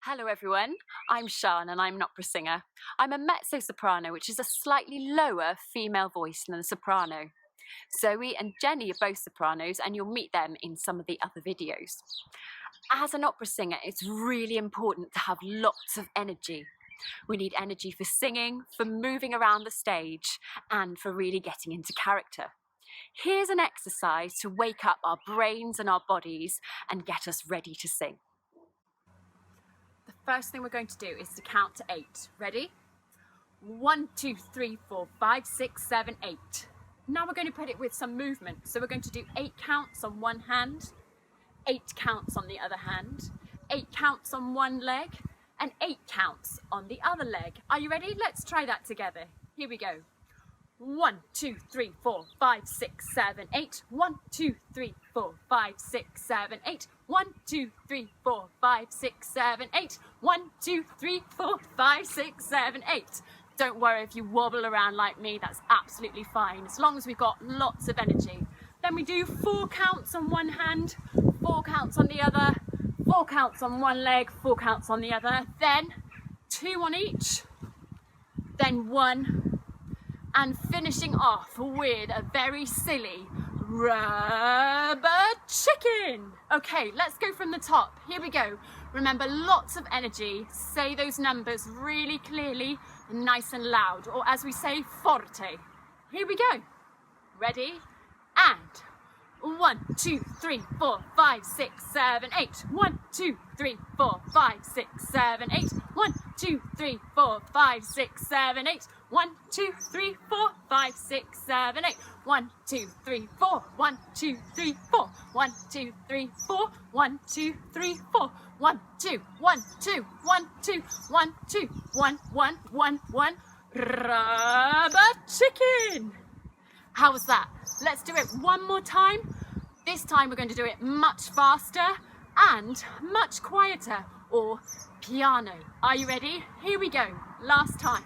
Hello everyone, I'm Sian and I'm an opera singer. I'm a mezzo-soprano, which is a slightly lower female voice than a soprano. Zoe and Jenny are both sopranos and you'll meet them in some of the other videos. As an opera singer, it's really important to have lots of energy. We need energy for singing, for moving around the stage, and for really getting into character. Here's an exercise to wake up our brains and our bodies and get us ready to sing. The first thing we're going to do is to count to 8. Ready? 1, 2, 3, 4, 5, 6, 7, 8. Now we're going to put it with some movement. So we're going to do 8 counts on one hand, 8 counts on the other hand, 8 counts on one leg, and 8 counts on the other leg. Are you ready? Let's try that together. Here we go. 1, 2, 3, 4, 5, 6, 7, 8. 1, 2, 3, 4, 5, 6, 7, 8. 1, 2, 3, 4, 5, 6, 7, 8. 1, 2, 3, 4, 5, 6, 7, 8. Don't worry if you wobble around like me, that's absolutely fine, as long as we've got lots of energy. Then we do 4 counts on one hand, 4 counts on the other, 4 counts on one leg, 4 counts on the other, then 2 on each, then 1, and finishing off with a very silly rubber chicken. Okay, let's go from the top. Here we go. Remember, lots of energy. Say those numbers really clearly, nice and loud, or as we say, forte. Here we go. Ready? And 1, 2, 3, 4, 5, 6, 7, 8. 1, 2, 3, 4, 5, 6, 7, 8. 1, 2, 3, 4, 5, 6, 7, 8. 1, 2, 3, 4, 5, 6, 7, 8. 1, 2, 3, 4. 1, 2, 3, 4. 1, 2, 3, 4. 1, 2, 3, 4. 1, 2, 1, 2, 1, 2, 1, 2, 1, 1, 1, 1. Rubber chicken. How was that? Let's do it one more time. This time we're going to do it much faster and much quieter, or piano. Are you ready? Here we go. Last time.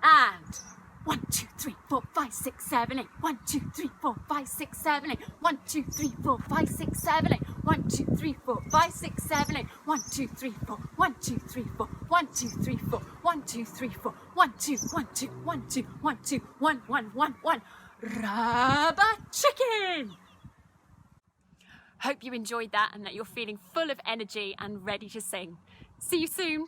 And 1, 2, 3, 4, 5, 6, 7, 8. 1, 2, 3, 4, 5, 6, 7, 8. 1, 2, 3, 4, 5, 6, 7, 8. 1, 2, 3, 4, 5, 6, 7, 8. 1, 2, 3, 4. 1, 2, 3, 4. 1, 2, 3, 4. 1, 2, 3, 4. 1, 2, 1, 2, 1, 2, 1, 2, 1, 1, 1, 1. Rubber chicken. Hope you enjoyed that and that you're feeling full of energy and ready to sing. See you soon.